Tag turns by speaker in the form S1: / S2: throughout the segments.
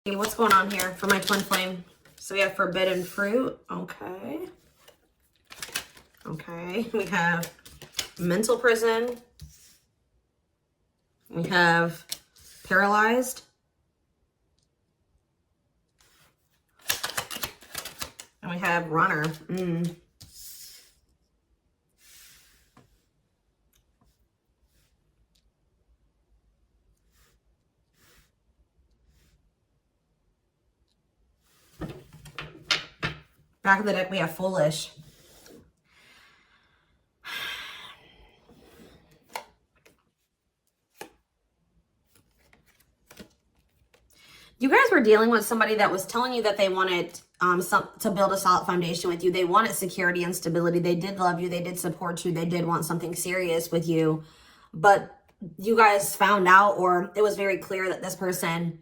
S1: What's going on here for my twin flame? So we have forbidden fruit. Okay. Okay. We have mental prison. We have paralyzed. And we have runner. Back of the deck, we have foolish. You guys were dealing with somebody that was telling you that they wanted to build a solid foundation with you. They wanted security and stability. They did love you. They did support you. They did want something serious with you. But you guys found out, or it was very clear that this person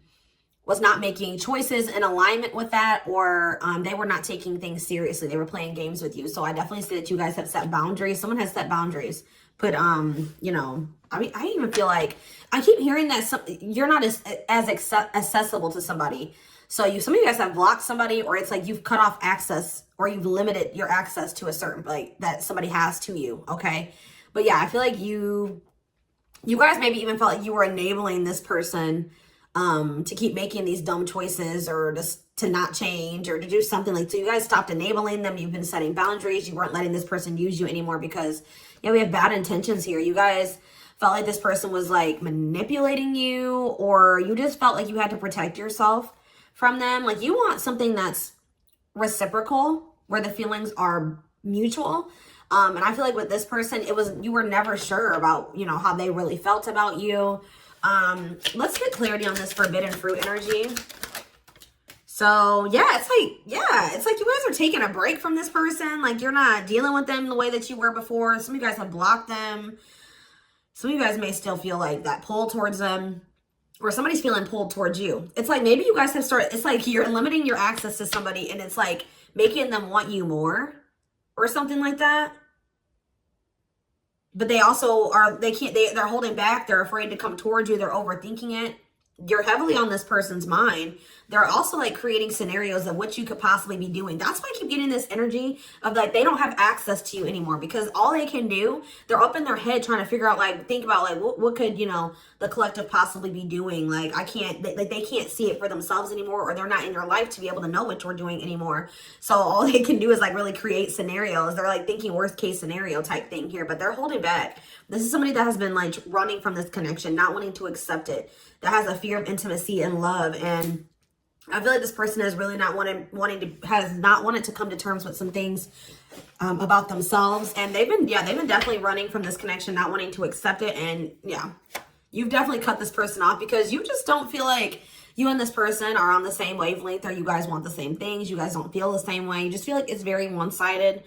S1: was not making choices in alignment with that, or they were not taking things seriously. They were playing games with you. So I definitely see that you guys have set boundaries. Someone has set boundaries. But, you know, I mean, I even feel like I keep hearing that you're not as accessible to somebody. So some of you guys have blocked somebody, or it's like you've cut off access, or you've limited your access to a certain, like, that somebody has to you, okay? But yeah, I feel like you guys maybe even felt like you were enabling this person to keep making these dumb choices, or just to not change, or to do something. Like, so you guys stopped enabling them. You've been setting boundaries. You weren't letting this person use you anymore because, yeah, we have bad intentions here. You guys felt like this person was like manipulating you, or you just felt like you had to protect yourself from them. Like, you want something that's reciprocal, where the feelings are mutual. And I feel like with this person, you were never sure about, you know, how they really felt about you. Let's get clarity on this forbidden fruit energy. So yeah, it's like you guys are taking a break from this person. Like, you're not dealing with them the way that you were before. Some of you guys have blocked them. Some of you guys may still feel like that pull towards them, or somebody's feeling pulled towards you. It's like maybe you guys have started, it's like you're limiting your access to somebody, and it's like making them want you more or something like that. But they also they're holding back. They're afraid to come towards you. They're overthinking it. You're heavily on this person's mind. They're also like creating scenarios of what you could possibly be doing. That's why I keep getting this energy of like they don't have access to you anymore, because all they can do, they're up in their head trying to figure out, like, think about like what could, you know, the collective possibly be doing. Like, they can't see it for themselves anymore, or they're not in your life to be able to know what you're doing anymore. So all they can do is like really create scenarios. They're like thinking worst case scenario type thing here, but they're holding back. This is somebody that has been like running from this connection, not wanting to accept it, that has a fear of intimacy and love. And I feel like this person has really not wanted to come to terms with some things about themselves. And they've been definitely running from this connection, not wanting to accept it. And yeah, you've definitely cut this person off because you just don't feel like you and this person are on the same wavelength, or you guys want the same things. You guys don't feel the same way. You just feel like it's very one-sided.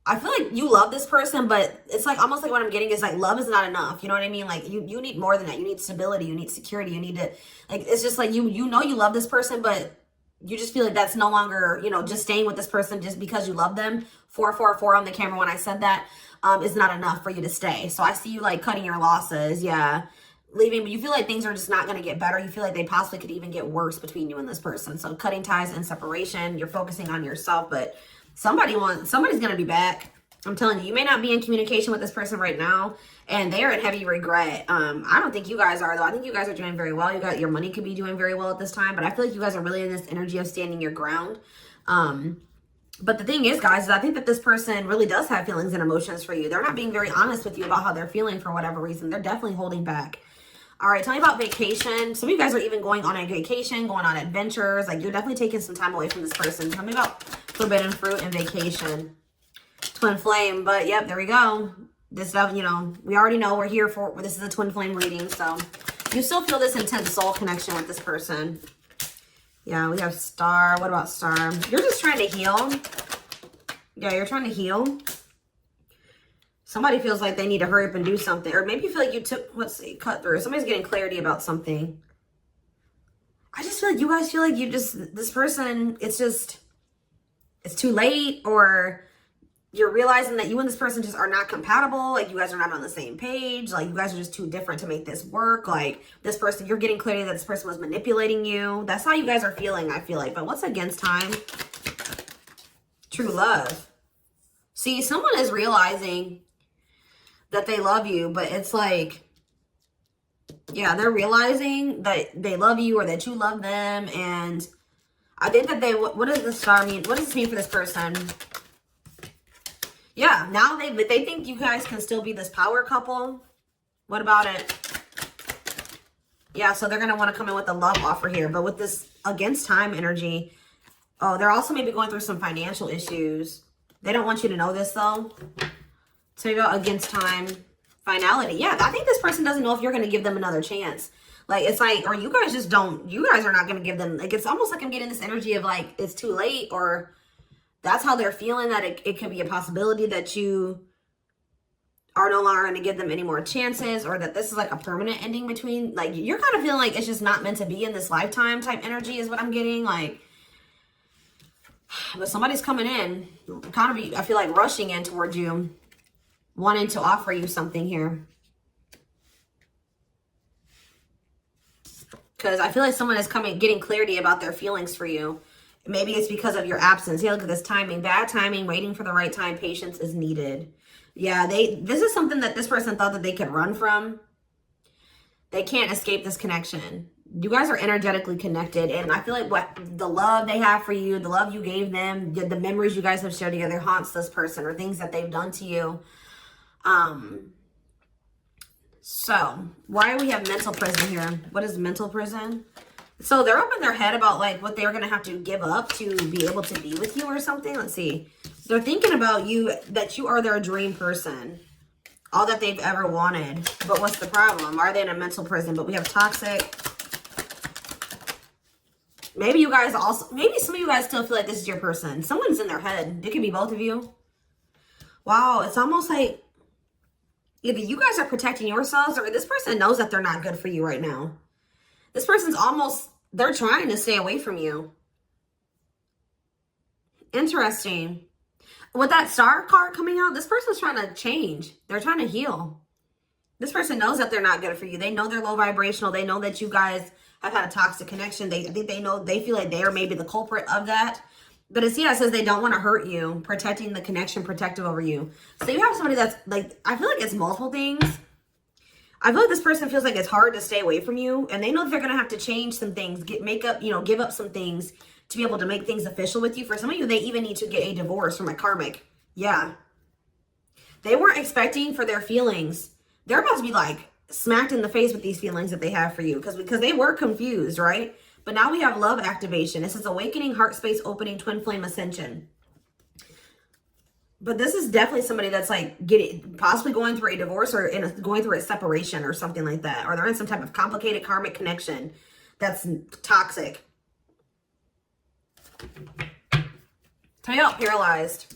S1: I feel like you love this person, but it's like almost like what I'm getting is like love is not enough. You know what I mean? Like you need more than that. You need stability. You need security. You need to, like, it's just like you know you love this person, but you just feel like that's no longer, you know, just staying with this person just because you love them. 444 on the camera when I said that is not enough for you to stay. So I see you like cutting your losses. Yeah. Leaving, but you feel like things are just not going to get better. You feel like they possibly could even get worse between you and this person. So cutting ties and separation. You're focusing on yourself, but somebody's going to be back. I'm telling you, you may not be in communication with this person right now, and they are in heavy regret. I don't think you guys are, though. I think you guys are doing very well. Your money could be doing very well at this time, but I feel like you guys are really in this energy of standing your ground. But the thing is, guys, is I think that this person really does have feelings and emotions for you. They're not being very honest with you about how they're feeling for whatever reason. They're definitely holding back. All right, tell me about vacation. Some of you guys are even going on a vacation, going on adventures. Like, you're definitely taking some time away from this person. Tell me about forbidden fruit and vacation. Twin flame, but yep, there we go. This stuff, you know, we already know we're here for, this is a twin flame reading, so you still feel this intense soul connection with this person. Yeah, we have star. What about star? You're just trying to heal. Yeah, you're trying to heal. Somebody feels like they need to hurry up and do something. Or maybe you feel like you took, let's see, cut through. Somebody's getting clarity about something. I just feel like you guys feel like you just, this person, it's too late, or you're realizing that you and this person just are not compatible. Like, you guys are not on the same page. Like, you guys are just too different to make this work. Like, this person, you're getting clarity that this person was manipulating you. That's how you guys are feeling, I feel like. But what's against time? True love. See, someone is realizing that they love you, but it's like, yeah, they're realizing that they love you or that you love them. And I think that they, what does this star mean? What does this mean for this person? Yeah, now they think you guys can still be this power couple. What about it? Yeah, so they're going to want to come in with a love offer here. But with this against time energy, oh, they're also maybe going through some financial issues. They don't want you to know this, though. So you go against time, finality. Yeah, I think this person doesn't know if you're going to give them another chance. Like, it's like, or you guys just don't, you guys are not going to give them, like, it's almost like I'm getting this energy of, like, it's too late, or that's how they're feeling, that it could be a possibility that you are no longer going to give them any more chances, or that this is like a permanent ending between, like, you're kind of feeling like it's just not meant to be in this lifetime type energy is what I'm getting. Like, but somebody's coming in, kind of, I feel like rushing in towards you, wanting to offer you something here. Because I feel like someone is coming, getting clarity about their feelings for you. Maybe it's because of your absence. Yeah, look at this timing. Bad timing, waiting for the right time. Patience is needed. Yeah, this is something that this person thought that they could run from. They can't escape this connection. You guys are energetically connected. And I feel like what the love they have for you, the love you gave them, the memories you guys have shared together haunts this person, or things that they've done to you. So why do we have mental prison here? What is mental prison? So they're up in their head about like what they're going to have to give up to be able to be with you or something. Let's see. They're thinking about you, that you are their dream person. All that they've ever wanted. But what's the problem? Are they in a mental prison? But we have toxic. Maybe you guys also, maybe some of you guys still feel like this is your person. Someone's in their head. It could be both of you. Wow. It's almost like either you guys are protecting yourselves, or this person knows that they're not good for you right now. This person's almost, they're trying to stay away from you. Interesting. With that star card coming out, this person's trying to change. They're trying to heal. This person knows that they're not good for you. They know they're low vibrational. They know that you guys have had a toxic connection. I think they know, they feel like they are maybe the culprit of that. But it's, yeah, it says they don't want to hurt you, protecting the connection, protective over you. So you have somebody that's like, I feel like it's multiple things. I feel like this person feels like it's hard to stay away from you, and they know that they're going to have to change some things, give up some things to be able to make things official with you. For some of you, they even need to get a divorce from a karmic. Yeah. They weren't expecting for their feelings. They're about to be like smacked in the face with these feelings that they have for you, because they were confused, right? But now we have love activation. It says awakening, heart space opening, twin flame ascension. But this is definitely somebody that's like possibly going through a divorce, or going through a separation or something like that. Or they're in some type of complicated karmic connection that's toxic. Tell you out, paralyzed.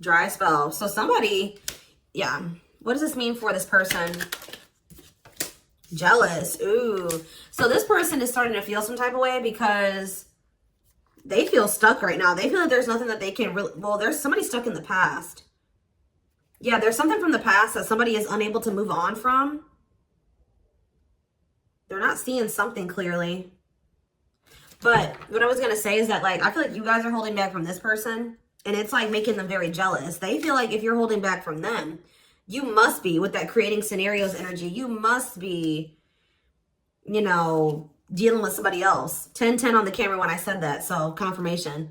S1: Dry spell. So somebody, yeah. What does this mean for this person? Jealous. Ooh. So this person is starting to feel some type of way because they feel stuck right now. They feel like there's nothing that they can really, well, there's somebody stuck in the past. Yeah, there's something from the past that somebody is unable to move on from. They're not seeing something clearly. But what I was going to say is that, like, I feel like you guys are holding back from this person, and it's like making them very jealous. They feel like if you're holding back from them, you must be, with that creating scenarios energy, you must be, you know, dealing with somebody else. 10-10 on the camera when I said that, so confirmation.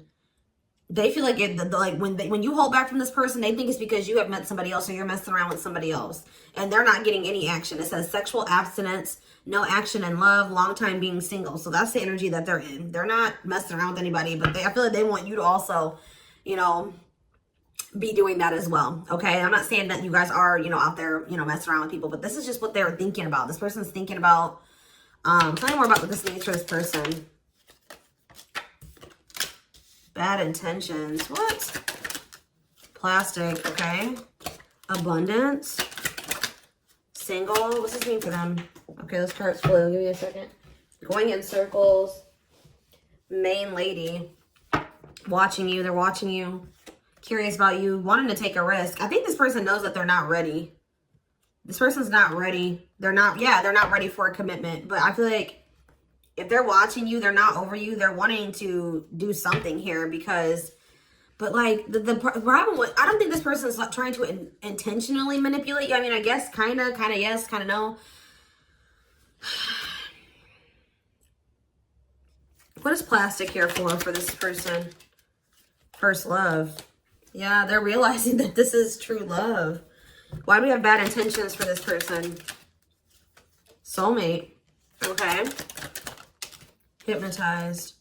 S1: They feel like when you hold back from this person, they think it's because you have met somebody else or you're messing around with somebody else, and they're not getting any action. It says sexual abstinence, no action in love, long time being single. So that's the energy that they're in. They're not messing around with anybody, but I feel like they want you to also, you know, be doing that as well. Okay, I'm not saying that you guys are, you know, out there, you know, messing around with people, but this is just what they're thinking about. This person's thinking about. Tell me more about this nature of this person. Bad intentions. What? Plastic. Okay. Abundance. Single. What's this mean for them? Okay, this card's blue. Give me a second. Going in circles. Main lady. Watching you. They're watching you. curious about you, wanting to take a risk. I think this person knows that they're not ready. This person's not ready. They're not ready for a commitment. But I feel like if they're watching you, they're not over you. They're wanting to do something here because, but like the problem with, I don't think this person's trying to intentionally manipulate you. I mean, I guess kind of yes, kind of no. What is plastic here for this person? First love. Yeah, they're realizing that this is true love. Why do we have bad intentions for this person? Soulmate. Okay. Hypnotized.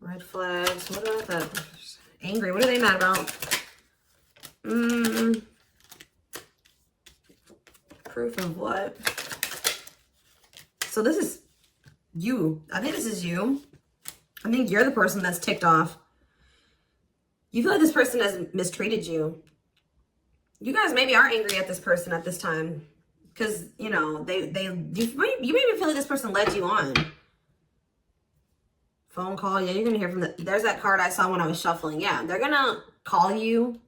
S1: Red flags. What about that? Angry. What are they mad about? Proof of what? So this is you. I think this is you. I think you're the person that's ticked off. You feel like this person has mistreated you. You guys maybe are angry at this person at this time. Because, you know, you maybe feel like this person led you on. Phone call. Yeah, you're going to hear from there's that card I saw when I was shuffling. Yeah, they're going to call you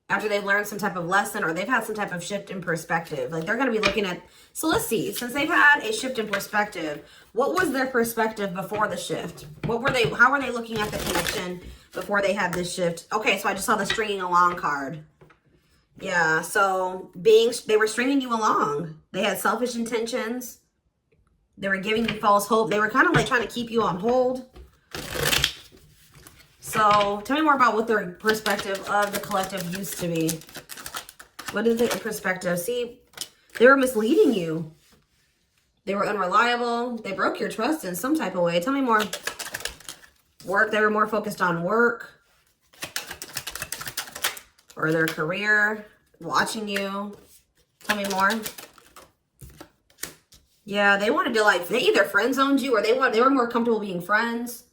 S1: after they've learned some type of lesson or they've had some type of shift in perspective. Like, they're going to be looking at, so let's see, since they've had a shift in perspective, what was their perspective before the shift? How were they looking at the connection before they had this shift? Okay, so I just saw the stringing along card. Yeah, so they were stringing you along. They had selfish intentions. They were giving you false hope. They were kind of like trying to keep you on hold. So tell me more about what their perspective of the collective used to be. What is their perspective? See, they were misleading you. They were unreliable. They broke your trust in some type of way. Tell me more. Work. They were more focused on work. Or their career. Watching you. Tell me more. Yeah, they wanted to like, they either friend zoned you or they were more comfortable being friends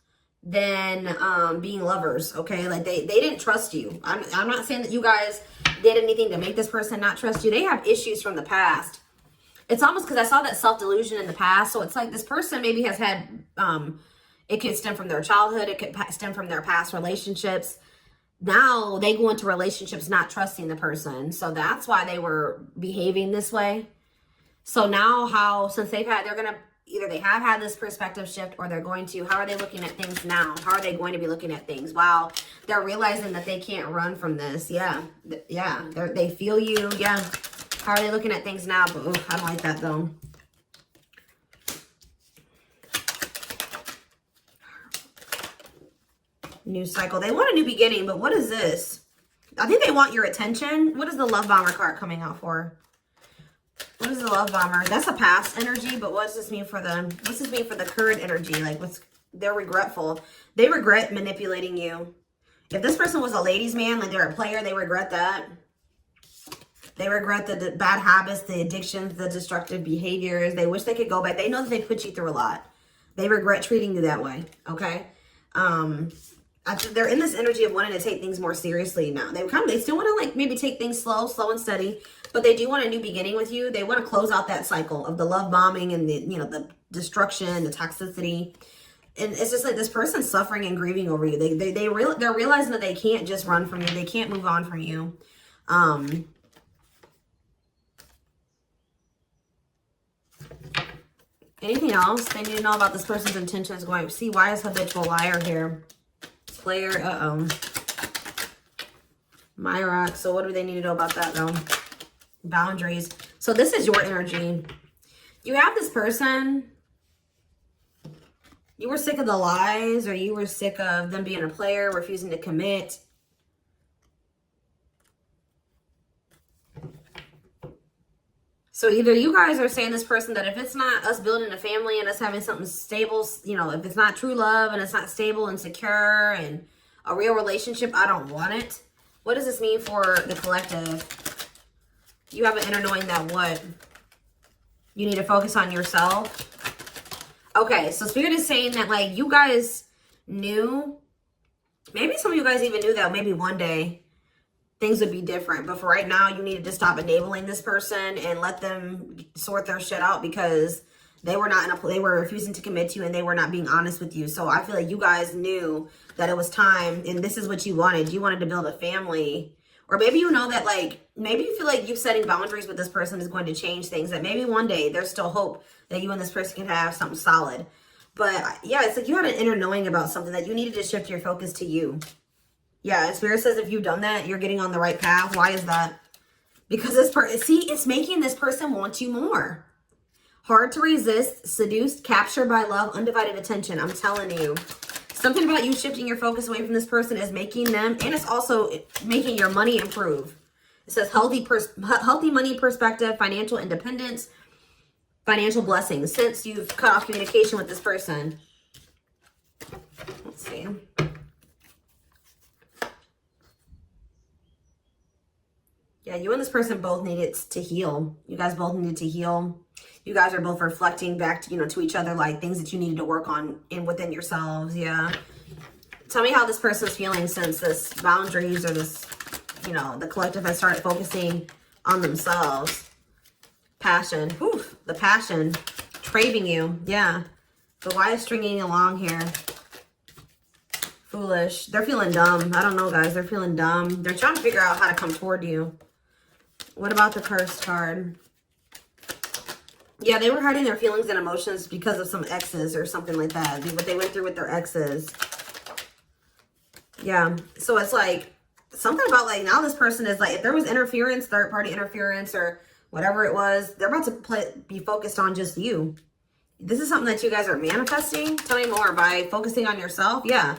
S1: than being lovers, okay? Like they didn't trust you. I'm not saying that you guys did anything to make this person not trust you. They have issues from the past. It's almost because I saw that self-delusion in the past. So it's like this person maybe has had, it could stem from their childhood. It could stem from their past relationships. Now they go into relationships not trusting the person. So that's why they were behaving this way. So now since they're going to, either they have had this perspective shift or they're going to, how are they looking at things now? How are they going to be looking at things? Wow. They're realizing that they can't run from this. Yeah. Yeah. They feel you. Yeah. How are they looking at things now? But I don't like that though. New cycle. They want a new beginning, but what is this? I think they want your attention. What is the love bomber card coming out for? What is the love bomber? That's a past energy, but what does this mean for them? What's this mean for the current energy? Like, they're regretful. They regret manipulating you. If this person was a ladies' man, like they're a player, they regret that. They regret the bad habits, the addictions, the destructive behaviors. They wish they could go back. They know that they put you through a lot. They regret treating you that way, okay? They're in this energy of wanting to take things more seriously now. They still want to like maybe take things slow and steady, but they do want a new beginning with you. They want to close out that cycle of the love bombing and the destruction, the toxicity. And it's just like this person's suffering and grieving over you. They're realizing that they can't just run from you. They can't move on from you. Anything else they need to know about this person's intentions going? See, why is habitual liar here? Player, Myrock. So what do they need to know about that though? Boundaries. So this is your energy. You have this person. You were sick of the lies, or you were sick of them being a player, refusing to commit. So either you guys are saying this person that if it's not us building a family and us having something stable, if it's not true love and it's not stable and secure and a real relationship, I don't want it. What does this mean for the collective? You have an inner knowing that what? You need to focus on yourself. Okay, so Spirit is saying that like you guys knew, maybe some of you guys even knew that maybe one day things would be different. But for right now, you needed to stop enabling this person and let them sort their shit out because They were not they were refusing to commit to you, and they were not being honest with you. So I feel like you guys knew that it was time, and this is what you wanted. You wanted to build a family. Or maybe you know that, like, maybe you feel like you setting boundaries with this person is going to change things. That maybe one day there's still hope that you and this person can have something solid. But yeah, it's like you had an inner knowing about something that you needed to shift your focus to you. Yeah, and Spirit says if you've done that, you're getting on the right path. Why is that? Because this person, see, it's making this person want you more. Hard to resist, seduced, captured by love, undivided attention. I'm telling you. Something about you shifting your focus away from this person is making them, and it's also making your money improve. It says healthy money perspective, financial independence, financial blessings since you've cut off communication with this person. Let's see. Yeah, you and this person both needed to heal. You guys both needed to heal. You guys are both reflecting back to, to each other, like things that you needed to work on within yourselves. Yeah. Tell me how this person's feeling since this boundaries or this, the collective has started focusing on themselves. Passion. Whew, the passion. Craving you. Yeah. But why is stringing along here? Foolish. They're feeling dumb. I don't know, guys. They're feeling dumb. They're trying to figure out how to come toward you. What about the cursed card? Yeah, they were hiding their feelings and emotions because of some exes or something like that. What they went through with their exes. Yeah. So it's like something about like now this person is like, if there was interference, third party interference or whatever it was, they're about to be focused on just you. This is something that you guys are manifesting. Tell me more by focusing on yourself. Yeah.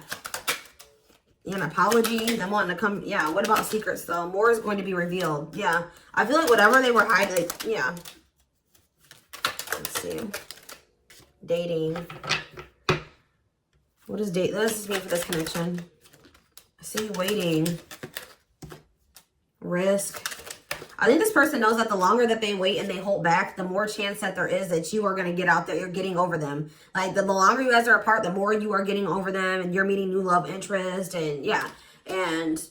S1: An apology, them wanting to come. Yeah. What about secrets though? More is going to be revealed. Yeah. I feel like whatever they were hiding, like, yeah. Let's see. Dating. What does date? What does this mean for this connection? I see waiting. Risk. I think this person knows that the longer that they wait and they hold back, the more chance that there is that you are going to get out there. You're getting over them. Like the longer you guys are apart, the more you are getting over them and you're meeting new love interest. And yeah. And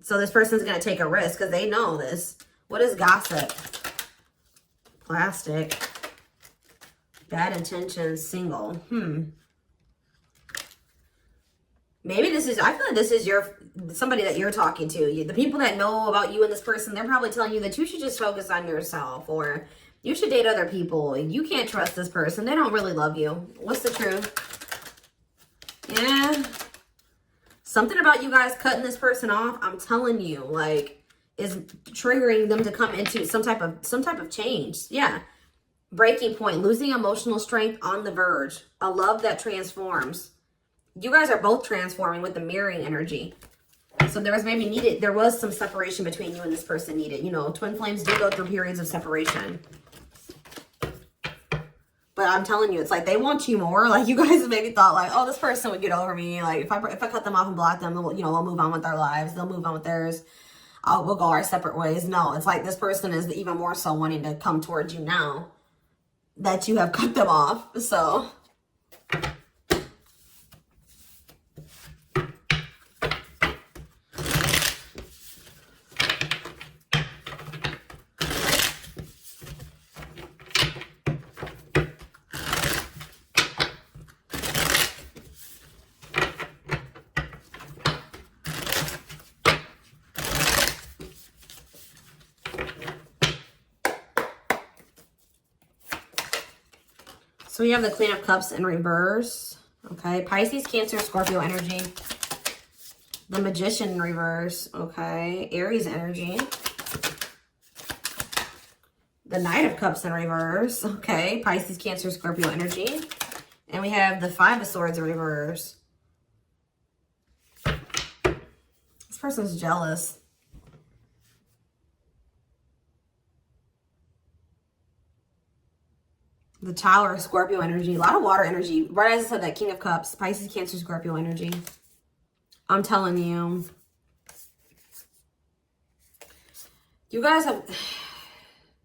S1: so this person's going to take a risk because they know this. What is gossip? Plastic. Bad intentions. Single. Maybe this is, I feel like this is somebody that you're talking to. The people that know about you and this person, they're probably telling you that you should just focus on yourself or you should date other people. You can't trust this person. They don't really love you. What's the truth? Yeah. Something about you guys cutting this person off, I'm telling you, like, is triggering them to come into some type of change. Yeah. Breaking point, losing emotional strength on the verge, a love that transforms. You guys are both transforming with the mirroring energy. So there was some separation between you and this person needed. Twin flames do go through periods of separation. But I'm telling you, it's like they want you more. Like you guys maybe thought like, oh, this person would get over me. Like if I cut them off and block them, we'll move on with our lives. They'll move on with theirs. We'll go our separate ways. No, it's like this person is even more so wanting to come towards you now that you have cut them off. So we have the Queen of Cups in reverse. Okay. Pisces, Cancer, Scorpio energy. The Magician in reverse. Okay. Aries energy. The Knight of Cups in reverse. Okay. Pisces, Cancer, Scorpio energy. And we have the Five of Swords in reverse. This person's jealous. The Tower, Scorpio energy. A lot of water energy. Right as I said, that King of Cups. Pisces, Cancer, Scorpio energy. I'm telling you. You guys have...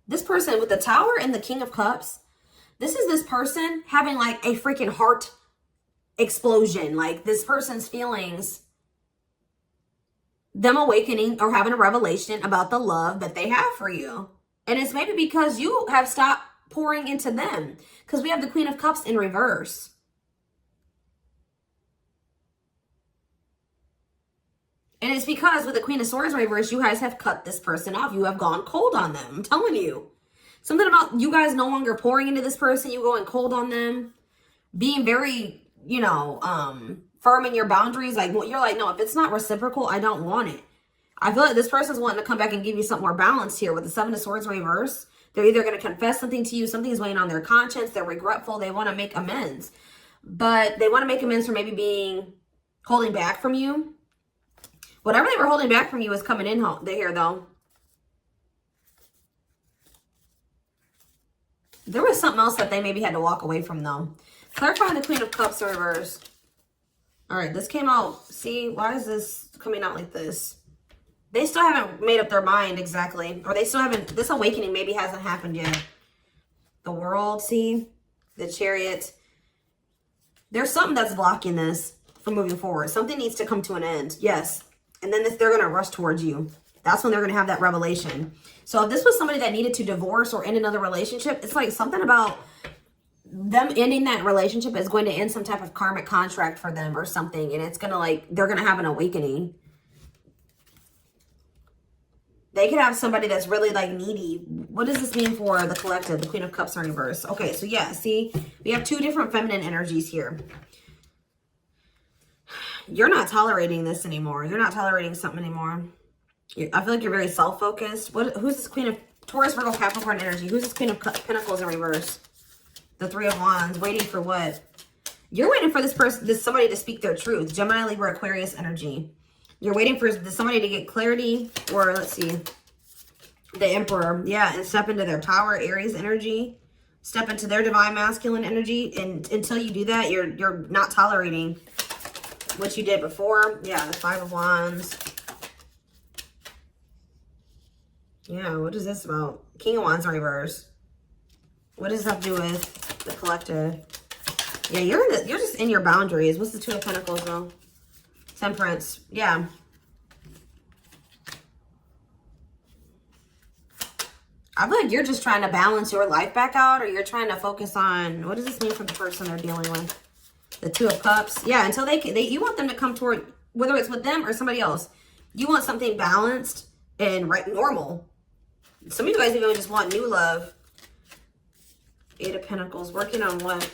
S1: This person with the Tower and the King of Cups. This is this person having like a freaking heart explosion. Like this person's feelings. Them awakening or having a revelation about the love that they have for you. And it's maybe because you have stopped pouring into them. Because we have the Queen of Cups in reverse. And it's because with the Queen of Swords in reverse, you guys have cut this person off. You have gone cold on them. I'm telling you. Something about you guys no longer pouring into this person. You going cold on them. Being very, you know, firm in your boundaries. Like, you're like, no, if it's not reciprocal, I don't want it. I feel like this person's wanting to come back and give you something more balanced here with the Seven of Swords in reverse. They're either going to confess something to you. Something's weighing on their conscience. They're regretful. They want to make amends. But they want to make amends for maybe holding back from you. Whatever they were holding back from you is coming in here, though. There was something else that they maybe had to walk away from, though. Clarifying the Queen of Cups in reverse. All right, this came out. See, why is this coming out like this? They still haven't made up their mind exactly. Or they still haven't, this awakening maybe hasn't happened yet. The World, see? The Chariot. There's something that's blocking this from moving forward. Something needs to come to an end. Yes. And then they're going to rush towards you. That's when they're going to have that revelation. So if this was somebody that needed to divorce or end another relationship, it's like something about them ending that relationship is going to end some type of karmic contract for them or something. And it's going to like, they're going to have an awakening. They could have somebody that's really like needy. What does this mean for the collective? The Queen of Cups in reverse. Okay, so yeah, see, we have two different feminine energies here. You're not tolerating this anymore. You're not tolerating something anymore. I feel like you're very self-focused. Who's this Queen of Taurus, Virgo, Capricorn energy? Who's this Queen of Pentacles in reverse? The Three of Wands. Waiting for what? You're waiting for somebody to speak their truth. Gemini, Libra, Aquarius energy. You're waiting for somebody to get clarity, or let's see, the Emperor. Yeah, and step into their power, Aries energy. Step into their divine masculine energy. And until you do that, you're not tolerating what you did before. Yeah, the Five of Wands. Yeah, what is this about? King of Wands in reverse. What does this have to do with the collective? Yeah, you're just in your boundaries. What's the Two of Pentacles though? Temperance. Yeah. I feel like you're just trying to balance your life back out, or you're trying to focus on, what does this mean for the person they're dealing with? The Two of Cups. Yeah, until you want them to come toward, whether it's with them or somebody else. You want something balanced and normal. Some of you guys even just want new love. Eight of Pentacles. Working on what?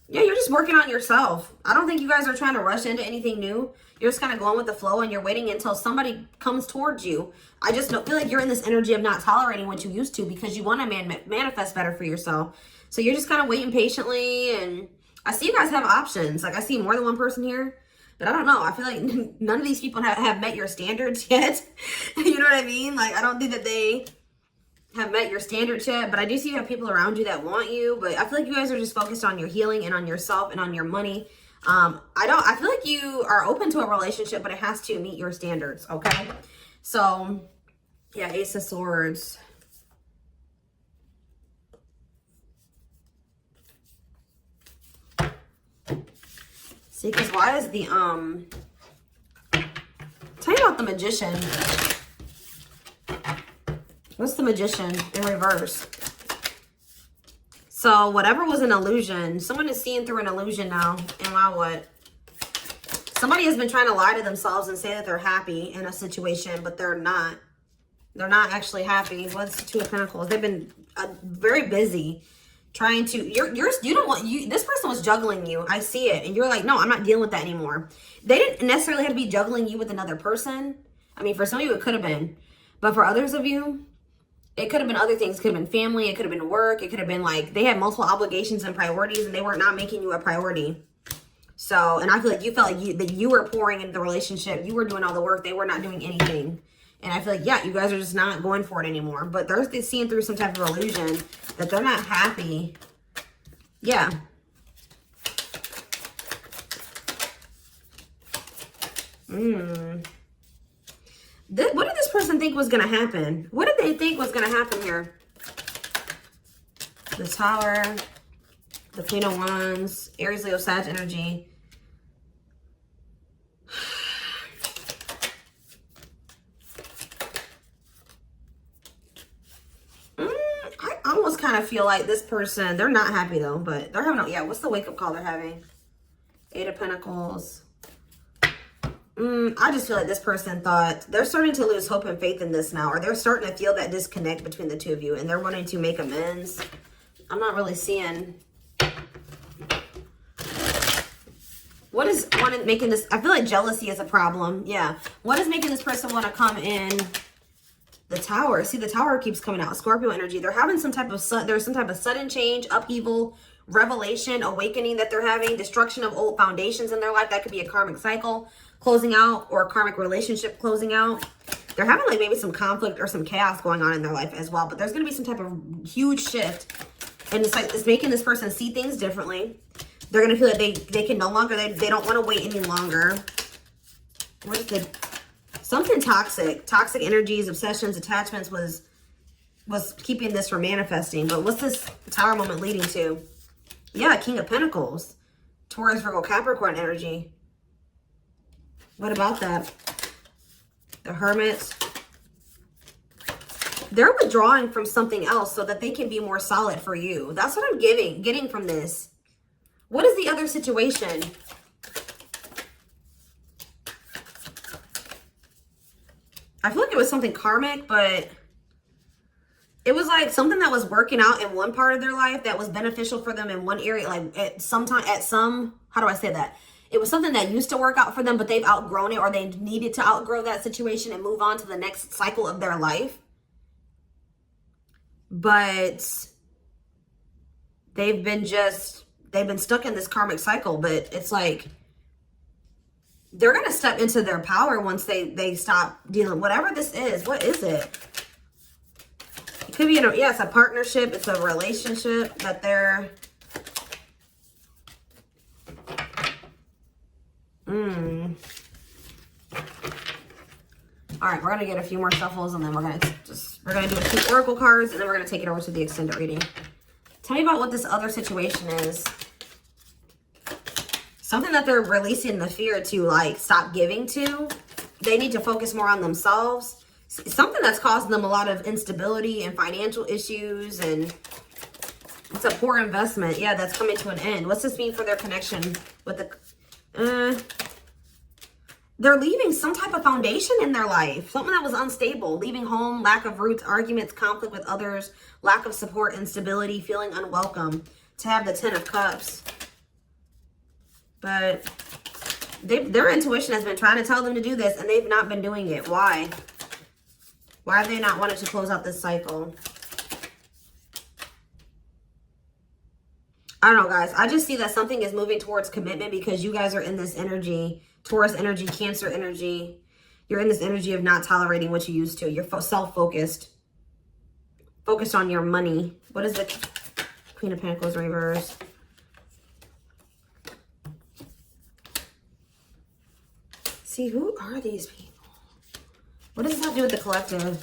S1: Yeah, you're just working on yourself. I don't think you guys are trying to rush into anything new. You're just kind of going with the flow, and you're waiting until somebody comes towards you. I just don't feel like you're in this energy of not tolerating what you used to, because you want to manifest better for yourself. So you're just kind of waiting patiently, and I see you guys have options. Like, I see more than one person here, but I don't know. I feel like none of these people have met your standards yet. You know what I mean? Like, I don't think that they have met your standards yet, but I do see you have people around you that want you, but I feel like you guys are just focused on your healing and on yourself and on your money. I feel like you are open to a relationship, but it has to meet your standards, okay? So, yeah, Ace of Swords. See, because why is the, tell you about the Magician. What's the Magician in reverse? So whatever was an illusion, someone is seeing through an illusion now. And now what? Somebody has been trying to lie to themselves and say that they're happy in a situation, but they're not. They're not actually happy. What's the Two of Pentacles? They've been very busy trying to, this person was juggling you. I see it. And you're like, no, I'm not dealing with that anymore. They didn't necessarily have to be juggling you with another person. I mean, for some of you, it could have been. But for others of you, it could have been other things. It could have been family. It could have been work. It could have been like they had multiple obligations and priorities, and they were not making you a priority. So, and I feel like you felt like that you were pouring into the relationship. You were doing all the work. They were not doing anything. And I feel like, yeah, you guys are just not going for it anymore. But they're seeing through some type of illusion that they're not happy. Yeah. What did this person think was going to happen? What did they think was going to happen here? The Tower, the Queen of Wands, Aries, Leo, Sag energy. I almost kind kind of feel like this person, they're not happy though, but they're having, yeah, what's the wake-up call they're having? 8 of Pentacles. I just feel like this person thought, they're starting to lose hope and faith in this now, or they're starting to feel that disconnect between the two of you, and they're wanting to make amends. I'm not really seeing... What is making this... I feel like jealousy is a problem. Yeah. What is making this person want to come in? The Tower. See, the Tower keeps coming out. Scorpio energy. They're having some type of... There's some type of sudden change, upheaval, revelation, awakening that they're having. Destruction of old foundations in their life. That could be a karmic cycle closing out, or a karmic relationship closing out. They're having like maybe some conflict or some chaos going on in their life as well. But there's going to be some type of huge shift. And it's like, it's making this person see things differently. They're going to feel like they can no longer, they don't want to wait any longer. What is the, something toxic. Toxic energies, obsessions, attachments was keeping this from manifesting. But what's this Tower moment leading to? Yeah, King of Pentacles. Taurus, Virgo, Capricorn energy. What about that? The Hermit. They're withdrawing from something else so that they can be more solid for you. That's what I'm getting from this. What is the other situation? I feel like it was something karmic, but it was like something that was working out in one part of their life that was beneficial for them in one area. Like how do I say that? It was something that used to work out for them, but they've outgrown it, or they needed to outgrow that situation and move on to the next cycle of their life. But they've been stuck in this karmic cycle. But it's like they're going to step into their power once they stop dealing, whatever this is. What is it? It could be, yeah, it's a partnership. It's a relationship that they're... All right, we're going to get a few more shuffles, and then we're going to do a few oracle cards, and then we're going to take it over to the extended reading. Tell me about what this other situation is. Something that they're releasing the fear to, like, stop giving to. They need to focus more on themselves. Something that's causing them a lot of instability and financial issues, and it's a poor investment. Yeah, that's coming to an end. What's this mean for their connection with the... They're leaving some type of foundation in their life. Something that was unstable. Leaving home, lack of roots, arguments, conflict with others, lack of support, instability, feeling unwelcome. To have the 10 of Cups. But their intuition has been trying to tell them to do this, and they've not been doing it. Why? Why have they not wanted to close out this cycle? I don't know, guys. I just see that something is moving towards commitment because you guys are in this energy. Taurus energy, Cancer energy. You're in this energy of not tolerating what you used to. You're self-focused. Focused on your money. What is the Queen of Pentacles reverse? See, who are these people? What does this have to do with the collective?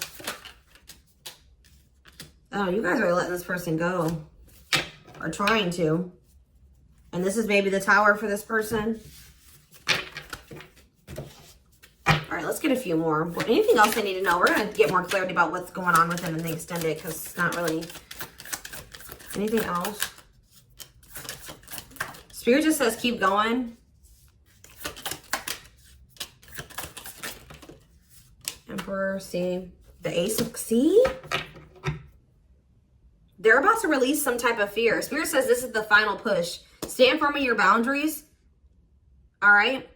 S1: Oh, you guys are letting this person go. Or trying to. And this is maybe the Tower for this person. All right, let's get a few more. Anything else I need to know? We're going to get more clarity about what's going on with them in the extended, because it's not really anything else. Spirit just says keep going. Emperor, see? The Ace of... See? They're about to release some type of fear. Spirit says this is the final push. Stand firm in your boundaries. All right?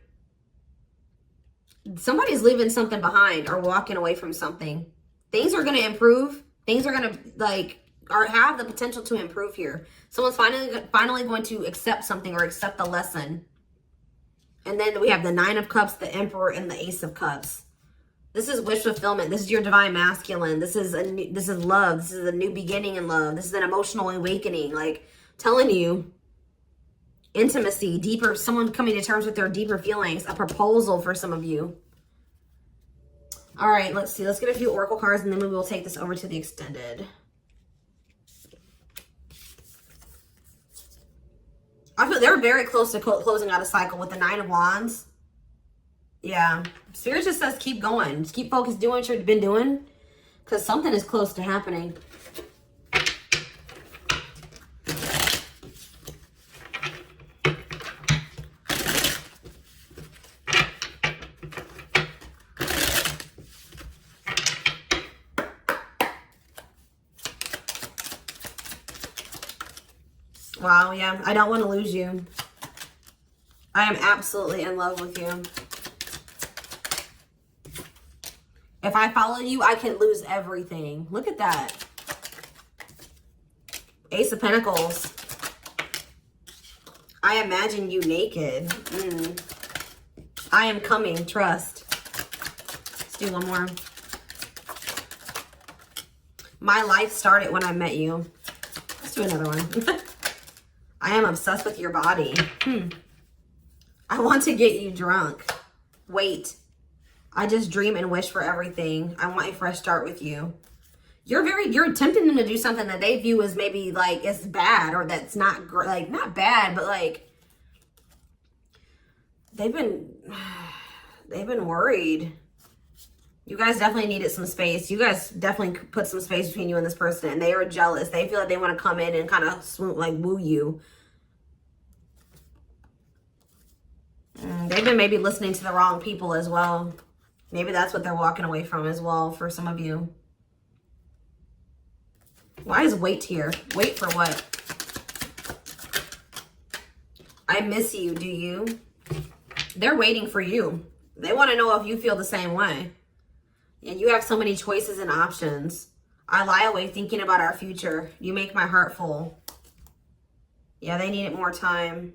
S1: Somebody's leaving something behind or walking away from something. Things are going to improve. Things are going to, like, or have the potential to improve here. Someone's finally going to accept something or accept the lesson. And then we have the 9 of Cups, the Emperor, and the Ace of Cups. This is wish fulfillment. This is your divine masculine. This is love. This is a new beginning in love. This is an emotional awakening. Like, telling you, intimacy, deeper, someone coming to terms with their deeper feelings, a proposal for some of you. All right, let's see. Let's get a few oracle cards, and then we will take this over to the extended. I feel they're very close to closing out a cycle with the 9 of Wands. Yeah. Spirit just says keep going. Just keep focused, doing what you've been doing, because something is close to happening. Wow, yeah. I don't want to lose you. I am absolutely in love with you. If I follow you, I can lose everything. Look at that. Ace of Pentacles. I imagine you naked. I am coming. Trust. Let's do one more. My life started when I met you. Let's do another one. I am obsessed with your body. I want to get you drunk. Wait. I just dream and wish for everything. I want a fresh start with you. You're tempting them to do something that they view as maybe like it's bad, or that's not like not bad, but like they've been worried. You guys definitely needed some space. You guys definitely put some space between you and this person, and they are jealous. They feel like they want to come in and kind of swoop, like woo you. They've been maybe listening to the wrong people as well. Maybe that's what they're walking away from as well for some of you. Why is wait here? Wait for what? I miss you, do you? They're waiting for you. They want to know if you feel the same way. And you have so many choices and options. I lie awake thinking about our future. You make my heart full. Yeah, they needed more time.